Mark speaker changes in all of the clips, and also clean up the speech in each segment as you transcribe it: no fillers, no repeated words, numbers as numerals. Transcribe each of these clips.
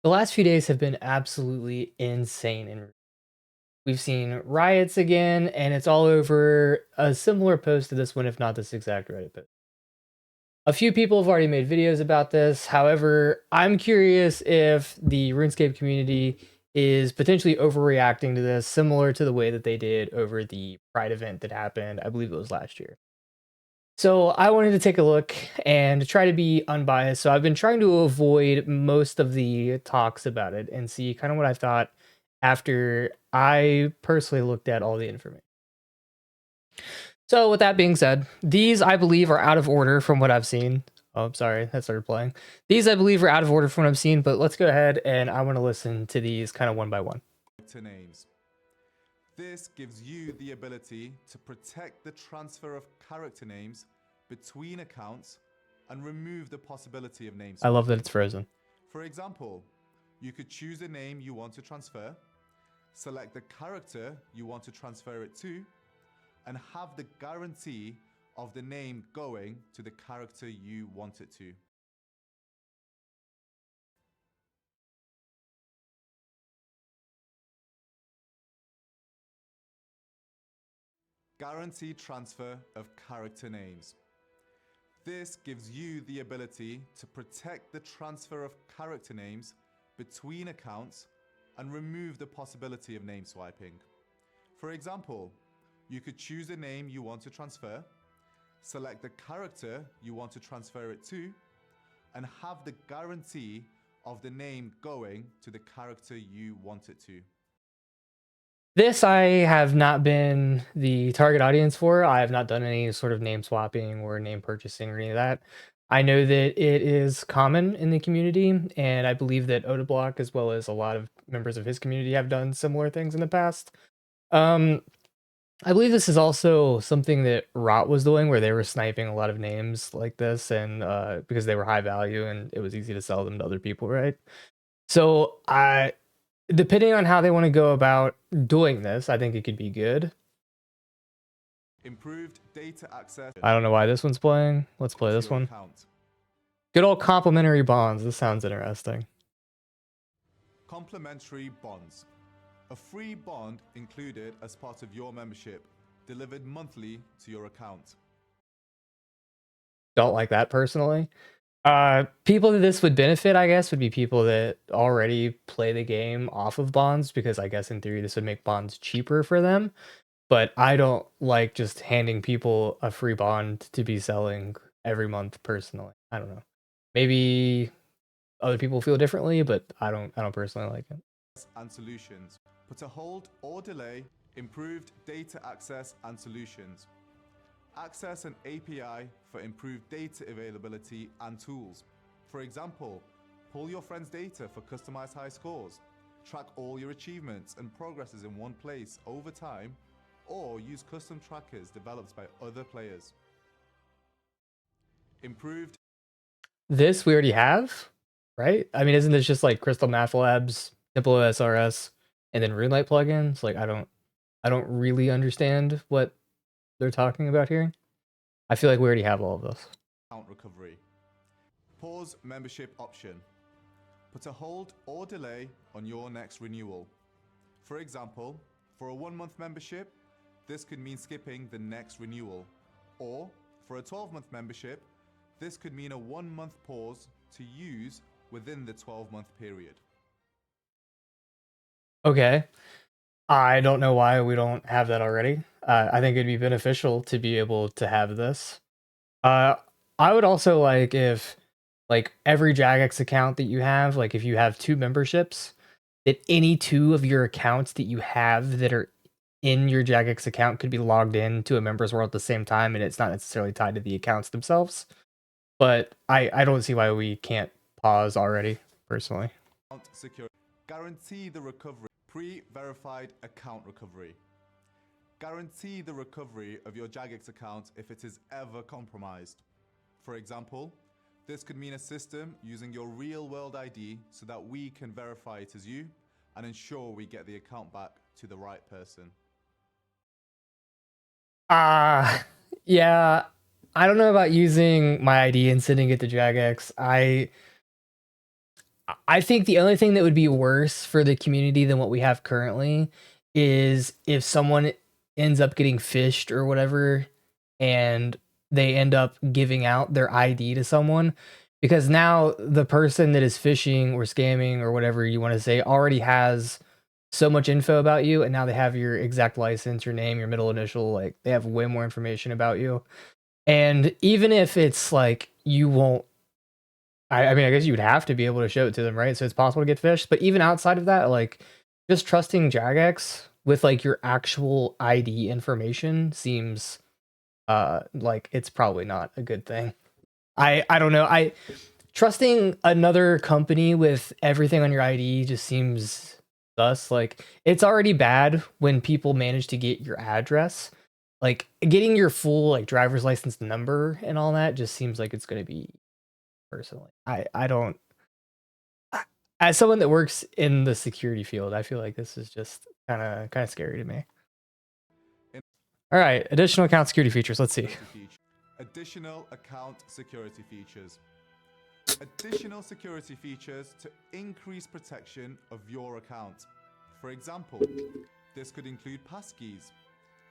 Speaker 1: The last few days have been absolutely insane, and we've seen riots again, and it's all over a similar post to this one, if not this exact Reddit post. A few people have already made videos about this. However, I'm curious if the RuneScape community is potentially overreacting to this, similar to the way that they did over the Pride event that happened, I believe it was last year. So I wanted to take a look and try to be unbiased. So I've been trying to avoid most of the talks about it and see kind of what I thought after I personally looked at all the information. So with that being said, these I believe are out of order from what I've seen. Oh, I'm sorry, that started playing. These I believe are out of order from what I've seen, but let's go ahead and I want to listen to these kind of one by one.
Speaker 2: Names. This gives you the ability to protect the transfer of character names between accounts and remove the possibility of names.
Speaker 1: I love that it's frozen.
Speaker 2: For example, you could choose a name you want to transfer, select the character you want to transfer it to, and have the guarantee of the name going to the character you want it to. Guaranteed transfer of character names. This gives you the ability to protect the transfer of character names between accounts and remove the possibility of name swiping. For example, you could choose a name you want to transfer, select the character you want to transfer it to, and have the guarantee of the name going to the character you want it to.
Speaker 1: This I have not been the target audience for. I have not done any sort of name swapping or name purchasing or any of that. I know that it is common in the community, and I believe that Odablock, as well as a lot of members of his community, have done similar things in the past. I believe this is also something that Rot was doing, where they were sniping a lot of names like this, and because they were high value and it was easy to sell them to other people, right? So depending on how they want to go about doing this, I think it could be good.
Speaker 2: Improved data access.
Speaker 1: I don't know why this one's playing. Let's play this one.
Speaker 2: Account.
Speaker 1: Good old complimentary bonds. This sounds interesting.
Speaker 2: Complimentary bonds. A free bond included as part of your membership, delivered monthly to your account.
Speaker 1: Don't like that personally. People that this would benefit, I guess, would be people that already play the game off of bonds, because I guess in theory this would make bonds cheaper for them. But I don't like just handing people a free bond to be selling every month personally. I don't know. Maybe other people feel differently, but I don't personally like it.
Speaker 2: And solutions. Put a hold or delay, improved data access and solutions. Access an API for improved data availability and tools. For example, pull your friend's data for customized high scores, track all your achievements and progresses in one place over time, or use custom trackers developed by other players. Improved.
Speaker 1: This we already have, right? I mean, isn't this just like Crystal Math Labs, Simple OSRS, and then RuneLite plugins? Like, I don't really understand what they're talking about here. I feel like we already have all of this.
Speaker 2: Account recovery. Pause membership option. Put a hold or delay on your next renewal. For example, for a 1-month membership, this could mean skipping the next renewal. Or for a 12-month membership, this could mean a 1-month pause to use within the 12-month period.
Speaker 1: Okay. I don't know why we don't have that already. I think it'd be beneficial to be able to have this. I would also like if, like, every Jagex account that you have, like if you have 2 memberships, that any 2 of your accounts that you have that are in your Jagex account could be logged in to a member's world at the same time, and it's not necessarily tied to the accounts themselves. But I don't see why we can't pause already, personally.
Speaker 2: Secure. Guarantee the recovery. Pre-verified account recovery. Guarantee the recovery of your Jagex account if it is ever compromised. For example, this could mean a system using your real-world ID so that we can verify it as you and ensure we get the account back to the right person.
Speaker 1: Yeah, I don't know about using my ID and sending it to Jagex. I think the only thing that would be worse for the community than what we have currently is if someone ends up getting fished or whatever and they end up giving out their ID to someone, because now the person that is phishing or scamming or whatever you want to say already has so much info about you, and now they have your exact license, your name, your middle initial, like they have way more information about you. And even if it's like you won't, I mean, I guess you would have to be able to show it to them, right? So it's possible to get fished. But even outside of that, like just trusting Jagex with like your actual ID information seems like it's probably not a good thing. I don't know. I trusting another company with everything on your ID just seems sus. Like it's already bad when people manage to get your address. Like getting your full like driver's license number and all that just seems like it's going to be personally. I don't as someone that works in the security field, I feel like this is just kind of scary to me. All right, additional account security features. Let's see.
Speaker 2: Additional account security features. Additional security features to increase protection of your account. For example, this could include passkeys,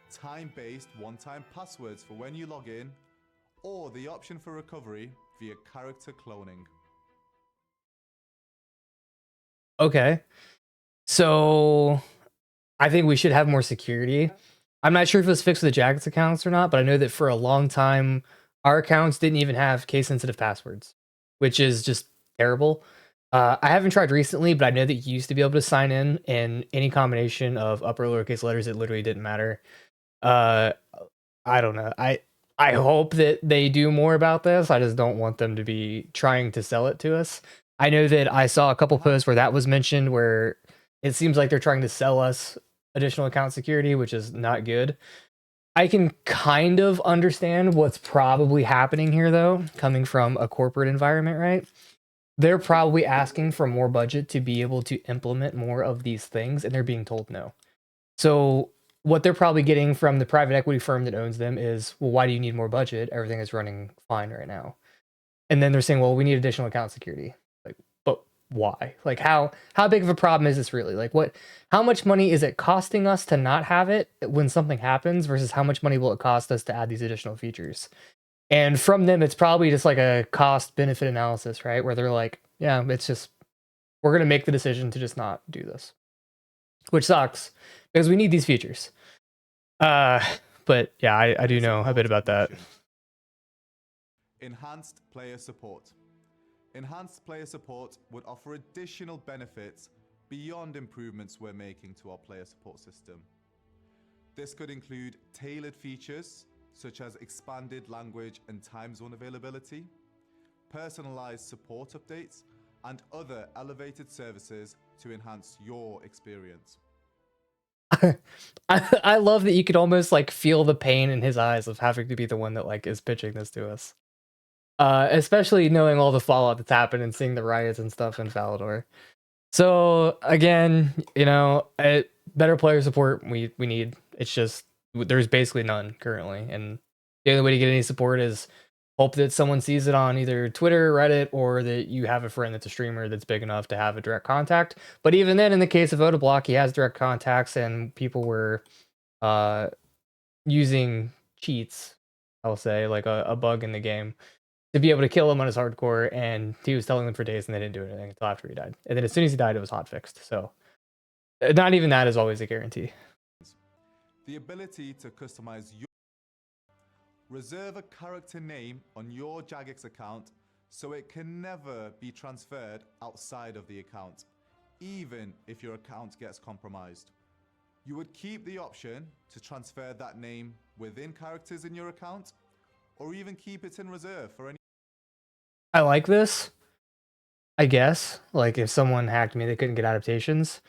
Speaker 2: time-based one-time passwords for when you log in, or the option for recovery via character cloning.
Speaker 1: Okay. So I think we should have more security. I'm not sure if it was fixed with the Jagex accounts or not, but I know that for a long time, our accounts didn't even have case-sensitive passwords, which is just terrible. I haven't tried recently, but I know that you used to be able to sign in any combination of upper or lowercase letters. It literally didn't matter. Uh, I don't know. I hope that they do more about this. I just don't want them to be trying to sell it to us. I know that I saw a couple posts where that was mentioned, where it seems like they're trying to sell us additional account security, which is not good. I can kind of understand what's probably happening here, though, coming from a corporate environment, right? They're probably asking for more budget to be able to implement more of these things, and they're being told no. So what they're probably getting from the private equity firm that owns them is, well, why do you need more budget? Everything is running fine right now. And then they're saying, well, we need additional account security. Like, but why? Like how big of a problem is this really? Like how much money is it costing us to not have it when something happens versus how much money will it cost us to add these additional features? And from them, it's probably just like a cost benefit analysis, right? Where they're like, yeah, it's just we're gonna make the decision to just not do this. Which sucks because we need these features. Uh, but yeah, I do know a bit about that.
Speaker 2: Enhanced player support. Enhanced player support would offer additional benefits beyond improvements we're making to our player support system. This could include tailored features such as expanded language and time zone availability, personalized support updates, and other elevated services to enhance your experience.
Speaker 1: I love that you could almost like feel the pain in his eyes of having to be the one that like is pitching this to us. Especially knowing all the fallout that's happened and seeing the riots and stuff in Falador. So again, better player support we need. It's just there's basically none currently, and the only way to get any support is hope that someone sees it on either Twitter, Reddit, or that you have a friend that's a streamer that's big enough to have a direct contact. But even then, in the case of Odablock, he has direct contacts, and people were uh, using cheats. I'll say like a bug in the game to be able to kill him on his hardcore, and he was telling them for days, and they didn't do anything until after he died. And then as soon as he died, it was hot fixed. So not even that is always a guarantee.
Speaker 2: The ability to customize your reserve a character name on your Jagex account so it can never be transferred outside of the account, even if your account gets compromised. You would keep the option to transfer that name within characters in your account, or even keep it in reserve for any.
Speaker 1: I like this. I guess like if someone hacked me, they couldn't get adaptations.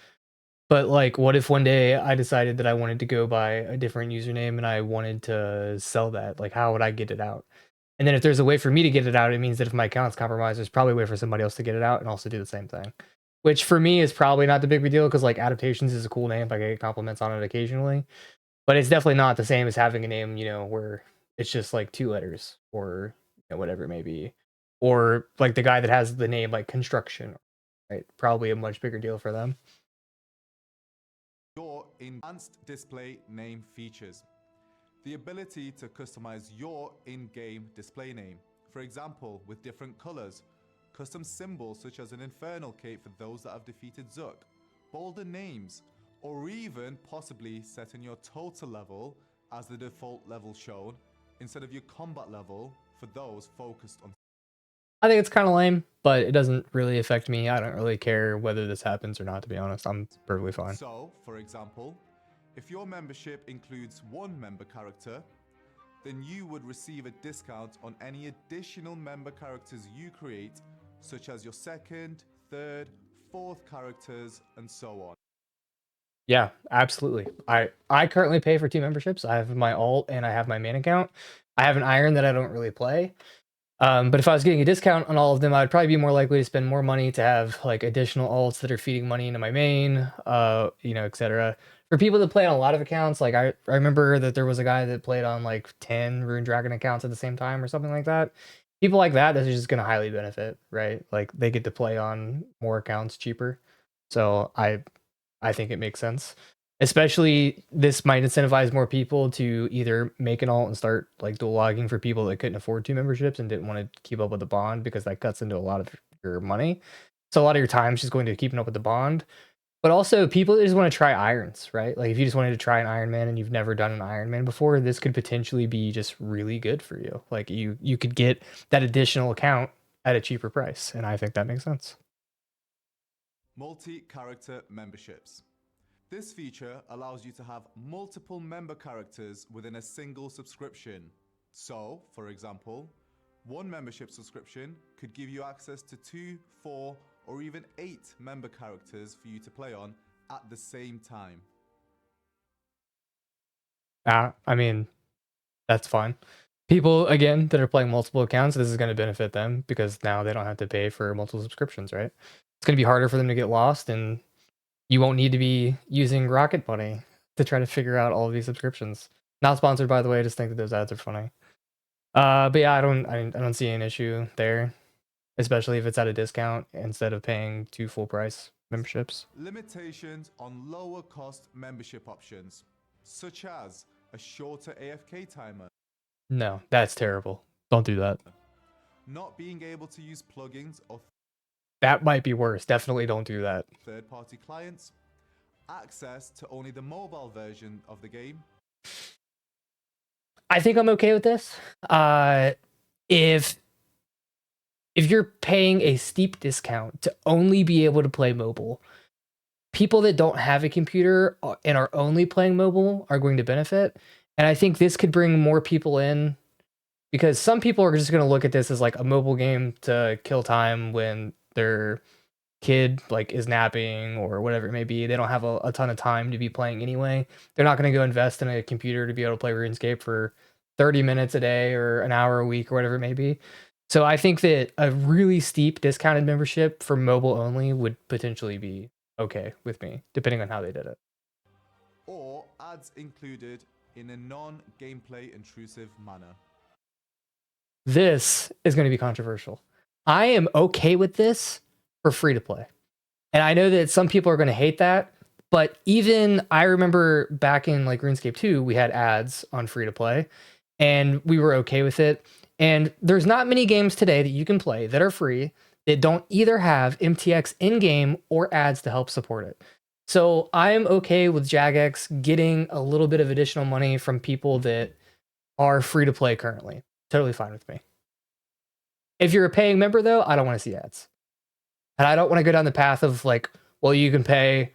Speaker 1: But like, what if one day I decided that I wanted to go by a different username and I wanted to sell that? Like, how would I get it out? And then if there's a way for me to get it out, it means that if my account's compromised, there's probably a way for somebody else to get it out and also do the same thing. Which for me is probably not the big deal because like Adaptations is a cool name. I get compliments on it occasionally, but it's definitely not the same as having a name, where it's just like two letters or whatever it may be, or like the guy that has the name like Construction. right? Probably a much bigger deal for them.
Speaker 2: Your enhanced display name features. The ability to customize your in-game display name. For example, with different colors, custom symbols such as an infernal cape for those that have defeated Zook, bolder names, or even possibly setting your total level as the default level shown instead of your combat level for those focused on.
Speaker 1: I think it's kind of lame, but it doesn't really affect me. I don't really care whether this happens or not, to be honest. I'm perfectly fine.
Speaker 2: So, for example, if your membership includes one member character, then you would receive a discount on any additional member characters you create, such as your second, third, fourth characters, and so on.
Speaker 1: Yeah, absolutely. I currently pay for 2 memberships. I have my alt and I have my main account. I have an iron that I don't really play. But if I was getting a discount on all of them, I'd probably be more likely to spend more money to have like additional alts that are feeding money into my main, etc. For people that play on a lot of accounts, like I remember that there was a guy that played on like 10 Rune Dragon accounts at the same time or something like that. People like that, that's just gonna highly benefit, right? Like they get to play on more accounts cheaper. So I think it makes sense. Especially this might incentivize more people to either make an alt and start like dual logging for people that couldn't afford 2 memberships and didn't want to keep up with the bond because that cuts into a lot of your money. So a lot of your time is just going to keeping up with the bond. But also people that just want to try irons, right? Like if you just wanted to try an Ironman and you've never done an Ironman before, this could potentially be just really good for you. Like you could get that additional account at a cheaper price, and I think that makes sense.
Speaker 2: Multi-character memberships. This feature allows you to have multiple member characters within a single subscription. So, for example, one membership subscription could give you access to 2, 4, or even 8 member characters for you to play on at the same time.
Speaker 1: I mean, that's fine. People again that are playing multiple accounts, this is going to benefit them because now they don't have to pay for multiple subscriptions, right? It's going to be harder for them to get lost, and you won't need to be using Rocket Money to try to figure out all of these subscriptions. Not sponsored, by the way. I just think that those ads are funny. But yeah, I don't see an issue there, especially if it's at a discount instead of paying 2 full price memberships.
Speaker 2: Limitations on lower cost membership options, such as a shorter AFK timer.
Speaker 1: No, that's terrible. Don't do that.
Speaker 2: Not being able to use plugins or
Speaker 1: That might be worse. Definitely don't do that.
Speaker 2: third-party clients. Access to only the mobile version of the game.
Speaker 1: I think I'm okay with this. If you're paying a steep discount to only be able to play mobile, people that don't have a computer and are only playing mobile are going to benefit. And I think this could bring more people in because some people are just going to look at this as like a mobile game to kill time when their kid like is napping or whatever it may be. They don't have a ton of time to be playing anyway. They're not going to go invest in a computer to be able to play RuneScape for 30 minutes a day or an hour a week or whatever it may be. So I think that a really steep discounted membership for mobile only would potentially be okay with me, depending on how they did it.
Speaker 2: Or ads included in a non-gameplay intrusive manner.
Speaker 1: This is going to be controversial. I am okay with this for free to play. And I know that some people are going to hate that, but even I remember back in like RuneScape 2, we had ads on free to play and we were okay with it. And there's not many games today that you can play that are free that don't either have MTX in-game or ads to help support it. So I'm okay with Jagex getting a little bit of additional money from people that are free to play currently. Totally fine with me. If you're a paying member though, I don't want to see ads. And I don't want to go down the path of like, well, you can pay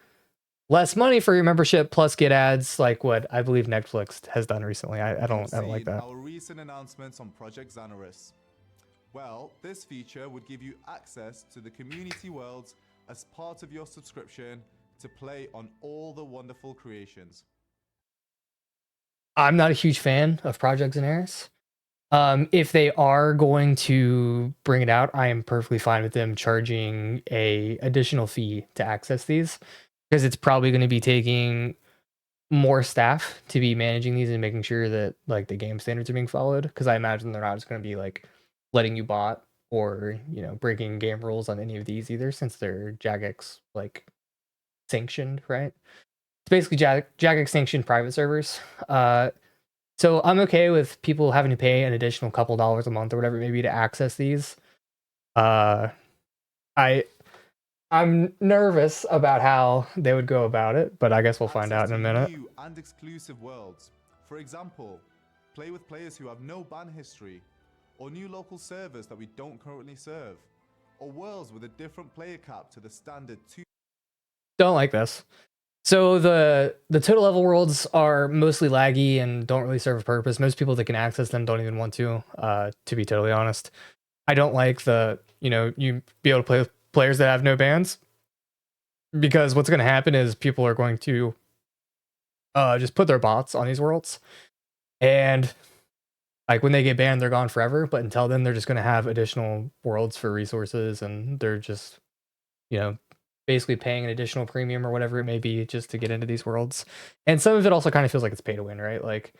Speaker 1: less money for your membership plus get ads like what I believe Netflix has done recently. I don't like that.
Speaker 2: Our recent announcements on Project Xanaris. Well, this feature would give you access to the community worlds as part of your subscription to play on all the wonderful creations.
Speaker 1: I'm not a huge fan of Project Xanaris. If they are going to bring it out, I am perfectly fine with them charging a additional fee to access these because it's probably going to be taking more staff to be managing these and making sure that like the game standards are being followed. Because I imagine they're not just going to be like letting you bot or, you know, breaking game rules on any of these either, since they're Jagex like sanctioned, right? It's basically Jagex sanctioned private servers. So I'm okay with people having to pay an additional couple dollars a month or whatever it may be to access these. Uh, I I'm nervous about how they would go about it, but I guess we'll find out in a minute.
Speaker 2: New and exclusive worlds. For example, play with players who have no ban history, or new local servers that we don't currently serve, or worlds with a different player cap to the standard 2.
Speaker 1: Don't like this. So the total level worlds are mostly laggy and don't really serve a purpose. Most people that can access them don't even want to be totally honest. I don't like the, you know, you be able to play with players that have no bans, because what's going to happen is people are going to just put their bots on these worlds, and like when they get banned, they're gone forever. But until then, they're just going to have additional worlds for resources, and they're just, you know, basically paying an additional premium or whatever it may be just to get into these worlds. And some of it also kind of feels like it's pay to win, right? Like,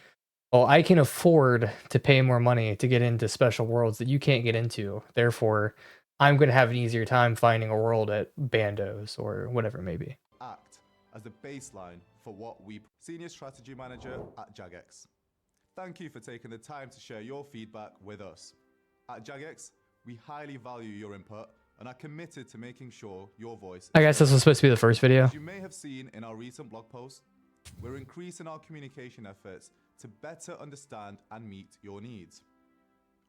Speaker 1: well, I can afford to pay more money to get into special worlds that you can't get into. Therefore, I'm going to have an easier time finding a world at Bandos or whatever it may be.
Speaker 2: Act as the baseline for what we... Senior Strategy Manager at Jagex. Thank you for taking the time to share your feedback with us. At Jagex, we highly value your input and are committed to making sure your voice...
Speaker 1: I guess this was supposed to be the first video.
Speaker 2: As you may have seen in our recent blog post, we're increasing our communication efforts to better understand and meet your needs.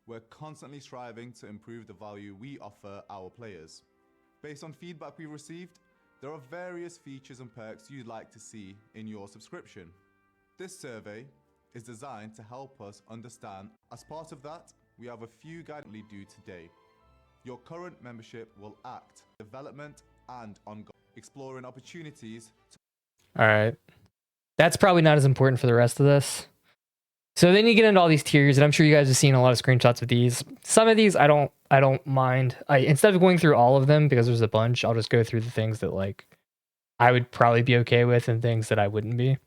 Speaker 2: We're constantly striving to improve the value we offer our players. Based on feedback we received, there are various features and perks you'd like to see in your subscription. This survey is designed to help us understand. As part of that, we have a few guidelines we do today. Your current membership will act, development, and ongoing, exploring opportunities.
Speaker 1: All right. That's probably not as important for the rest of this. So then you get into all these tiers, and I'm sure you guys have seen a lot of screenshots of these. Some of these I don't mind. Instead of going through all of them, because there's a bunch, I'll just go through the things that like I would probably be okay with and things that I wouldn't be.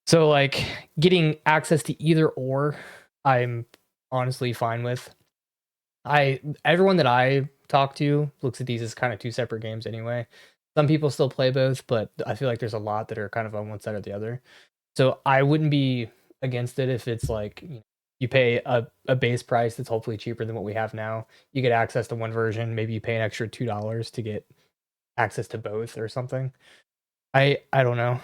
Speaker 1: So like getting access to either or, I'm honestly fine with. Everyone that I talk to looks at these as kind of two separate games anyway. Some people still play both, but I feel like there's a lot that are kind of on one side or the other. So I wouldn't be against it if it's like, you know, you pay a base price that's hopefully cheaper than what we have now. You get access to one version, maybe you pay an extra $2 to get access to both or something. I don't know.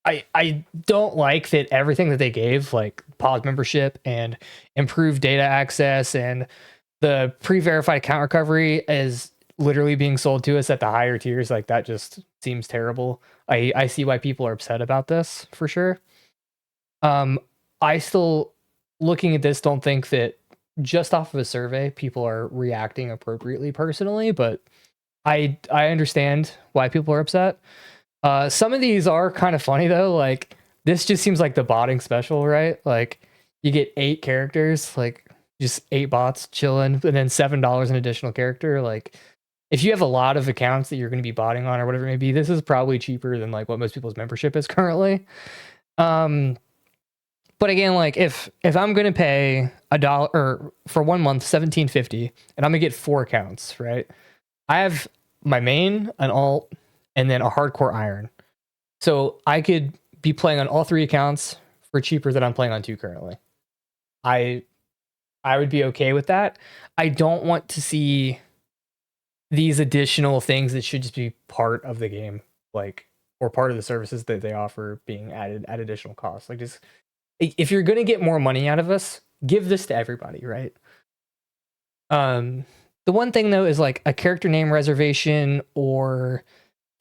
Speaker 1: I don't like that everything that they gave, like pause membership and improved data access and the pre-verified account recovery, is literally being sold to us at the higher tiers. Like that just seems terrible. I see why people are upset about this for sure. I still, looking at this, don't think that just off of a survey people are reacting appropriately personally, but I understand why people are upset. Some of these are kind of funny though. Like this just seems like the botting special, right? Like you get 8 characters, like just 8 bots chilling, and then $7 an additional character. Like if you have a lot of accounts that you're going to be botting on or whatever it may be, this is probably cheaper than like what most people's membership is currently. But again, like if I'm going to pay $1 or for 1 month, $17.50, and I'm gonna get 4 accounts, right? I have my main, an alt, and then a hardcore iron. So I could be playing on all 3 accounts for cheaper than I'm playing on 2 currently. I would be okay with that. I don't want to see these additional things that should just be part of the game, like, or part of the services that they offer being added at additional costs. Like just, if you're going to get more money out of us, give this to everybody, right? The one thing though is like a character name reservation, or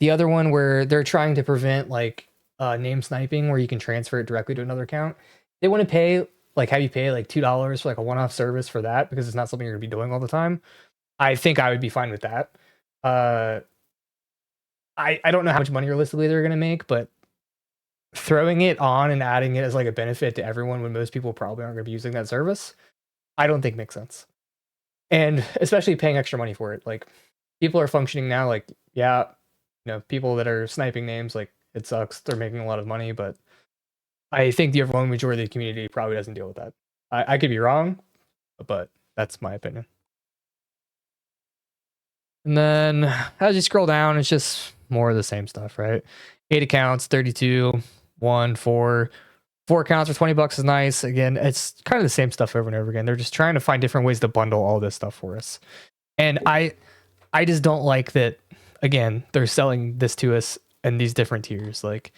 Speaker 1: the other one where they're trying to prevent like name sniping, where you can transfer it directly to another account. They want to pay, like have you pay like $2 for like a one-off service for that, because it's not something you're gonna be doing all the time. I think I would be fine with that. I don't know how much money realistically they're gonna make, but throwing it on and adding it as like a benefit to everyone when most people probably aren't gonna be using that service, I don't think makes sense. And especially paying extra money for it. Like people are functioning now like, yeah, you know, people that are sniping names, like it sucks. They're making a lot of money, but I think the overwhelming majority of the community probably doesn't deal with that. I could be wrong, but that's my opinion. And then as you scroll down, it's just more of the same stuff, right? 8 accounts, 32, 1, 4. 4 accounts for $20 is nice. Again, it's kind of the same stuff over and over again. They're just trying to find different ways to bundle all this stuff for us. And I just don't like that, again, they're selling this to us in these different tiers. Like,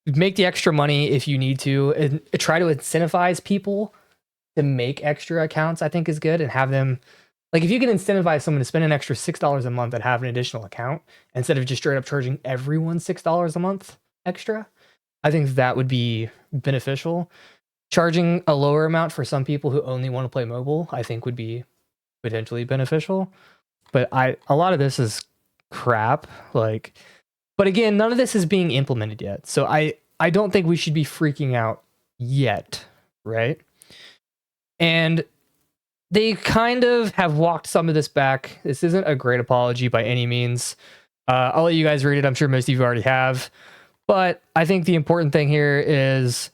Speaker 1: make the extra money if you need to, and try to incentivize people to make extra accounts, I think is good, and have them, like, if you can incentivize someone to spend an extra $6 a month and have an additional account instead of just straight up charging everyone $6 a month extra, I think that would be beneficial. Charging a lower amount for some people who only want to play mobile, I think would be potentially beneficial. But a lot of this is crap. Like, but again, none of this is being implemented yet. So I don't think we should be freaking out yet, right? And they kind of have walked some of this back. This isn't a great apology by any means. I'll let you guys read it. I'm sure most of you already have. But I think the important thing here is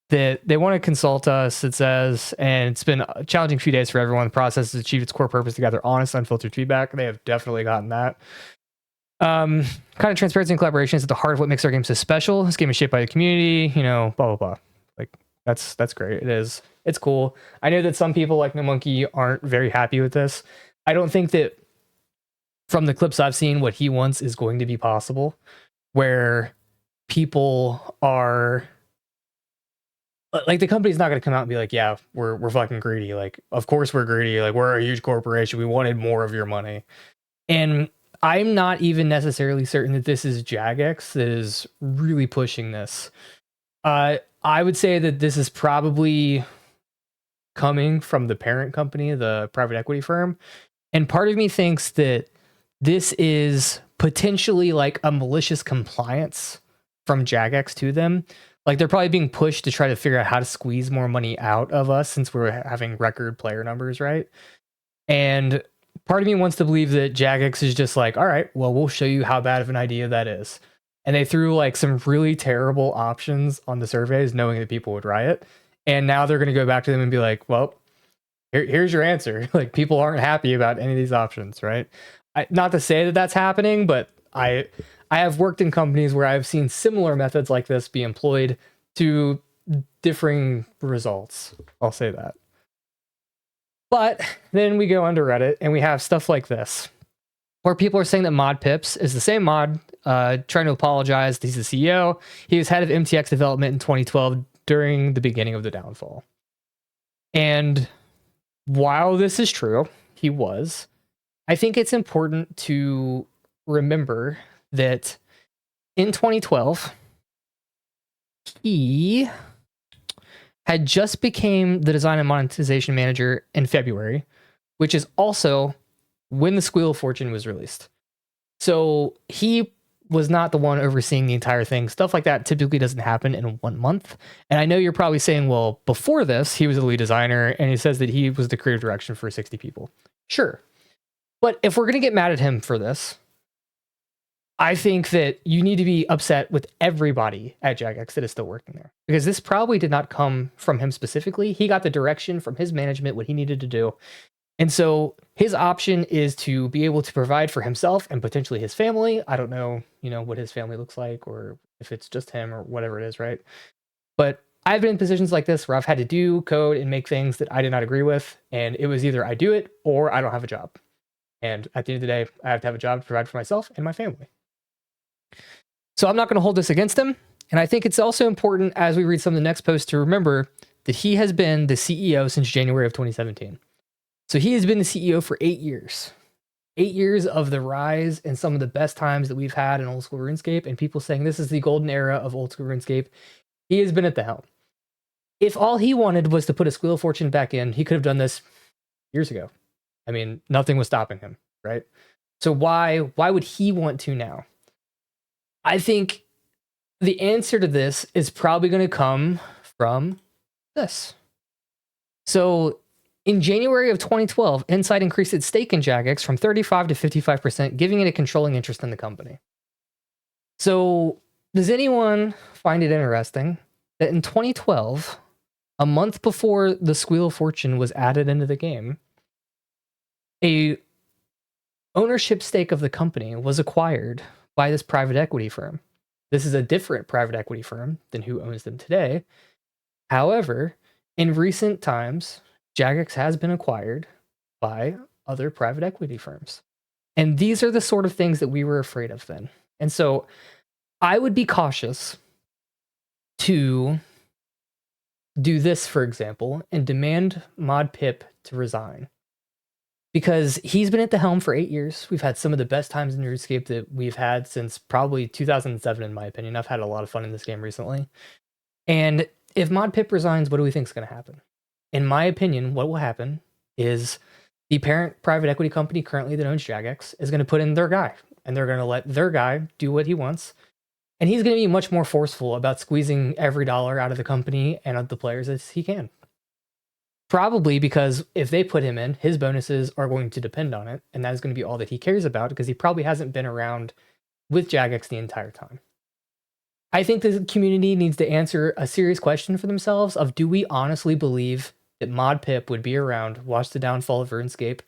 Speaker 1: that they want to consult us, it says, and it's been a challenging few days for everyone. The process has achieved its core purpose to gather honest, unfiltered feedback. They have definitely gotten that. Kind of transparency and collaboration is at the heart of what makes our game so special. This game is shaped by the community, you know, blah, blah, blah. Like, that's great. It is. It's cool. I know that some people like No Monkey aren't very happy with this. I don't think that from the clips I've seen, what he wants is going to be possible, where people are like, the company's not going to come out and be like, yeah, we're fucking greedy. Like, of course we're greedy. Like, we're a huge corporation. We wanted more of your money. And I'm not even necessarily certain that this is Jagex that is really pushing this. I would say that this is probably coming from the parent company, the private equity firm. And part of me thinks that this is potentially like a malicious compliance from Jagex to them. Like, they're probably being pushed to try to figure out how to squeeze more money out of us since we're having record player numbers, right? And part of me wants to believe that Jagex is just like, all right, well, we'll show you how bad of an idea that is. And they threw like some really terrible options on the surveys, knowing that people would riot. And now they're going to go back to them and be like, well, here's your answer. Like, people aren't happy about any of these options, right? Not to say that that's happening, but I have worked in companies where I've seen similar methods like this be employed to differing results. I'll say that. But then we go under Reddit and we have stuff like this, where people are saying that Mod Pips is the same mod, trying to apologize. He's the CEO. He was head of MTX development in 2012 during the beginning of the downfall. And while this is true, he was, I think it's important to remember that in 2012, he had just became the design and monetization manager in February, which is also when the Squeal of Fortune was released. So he was not the one overseeing the entire thing. Stuff like that typically doesn't happen in 1 month. And I know you're probably saying, well, before this, he was the lead designer, and he says that he was the creative direction for 60 people. Sure. But if we're going to get mad at him for this, I think that you need to be upset with everybody at Jagex that is still working there, because this probably did not come from him specifically. He got the direction from his management, what he needed to do. And so his option is to be able to provide for himself and potentially his family. I don't know, what his family looks like, or if it's just him or whatever it is, right? But I've been in positions like this where I've had to do code and make things that I did not agree with. And it was either I do it or I don't have a job. And at the end of the day, I have to have a job to provide for myself and my family. So I'm not going to hold this against him. And I think it's also important, as we read some of the next posts, to remember that he has been the CEO since January of 2017. So he has been the CEO for 8 years. 8 years of the rise and some of the best times that we've had in old school RuneScape, and people saying this is the golden era of old school RuneScape. He has been at the helm. If all he wanted was to put a Squeal of Fortune back in, he could have done this years ago. I mean, nothing was stopping him, right? So why would he want to now? I think the answer to this is probably going to come from this. So in January of 2012, Insight increased its stake in Jagex from 35 to 55%, giving it a controlling interest in the company. So does anyone find it interesting that in 2012, A month before the Squeal of Fortune was added into the game, a ownership stake of the company was acquired by this private equity firm. This is a different private equity firm than who owns them today. However, in recent times, Jagex has been acquired by other private equity firms. And these are the sort of things that we were afraid of then. And so I would be cautious to do this, for example, and demand Mod Pip to resign. Because he's been at the helm for 8 years. We've had some of the best times in RuneScape that we've had since probably 2007, in my opinion. I've had a lot of fun in this game recently. And if Mod Pip resigns, what do we think is going to happen? In my opinion, what will happen is the parent private equity company currently that owns Jagex is going to put in their guy, and they're going to let their guy do what he wants. And he's going to be much more forceful about squeezing every dollar out of the company and of the players as he can. Probably because if they put him in, his bonuses are going to depend on it, and that is going to be all that he cares about because he probably hasn't been around with Jagex the entire time. I think the community needs to answer a serious question for themselves of, do we honestly believe that Mod Pip would be around, watch the downfall of RuneScape,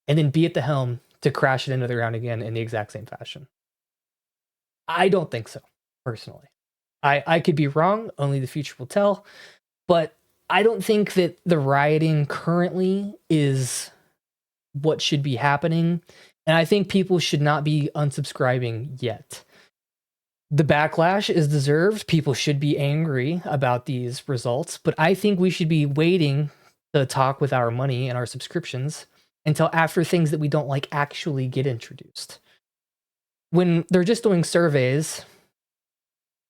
Speaker 1: and then be at the helm to crash it into the ground again in the exact same fashion? I don't think so, personally. I could be wrong, only the future will tell, but I don't think that the rioting currently is what should be happening, and I think people should not be unsubscribing yet. The backlash is deserved. People should be angry about these results, but I think we should be waiting to talk with our money and our subscriptions until after things that we don't like actually get introduced. When they're just doing surveys,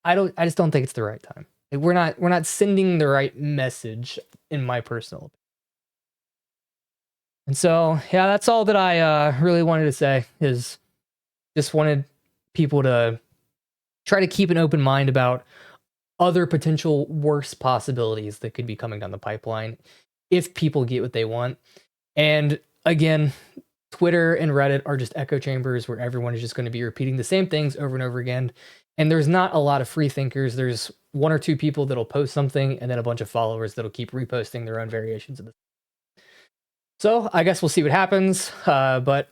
Speaker 1: I just don't think it's the right time. Like, we're not sending the right message, in my personal opinion. And so, yeah, that's all that I really wanted to say. Is just wanted people to try to keep an open mind about other potential worse possibilities that could be coming down the pipeline if people get what they want. And again, Twitter and Reddit are just echo chambers where everyone is just going to be repeating the same things over and over again. And there's not a lot of free thinkers. There's one or two people that'll post something and then a bunch of followers that'll keep reposting their own variations of this. So I guess we'll see what happens. But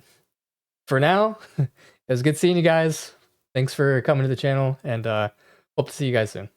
Speaker 1: for now, it was good seeing you guys. Thanks for coming to the channel, and hope to see you guys soon.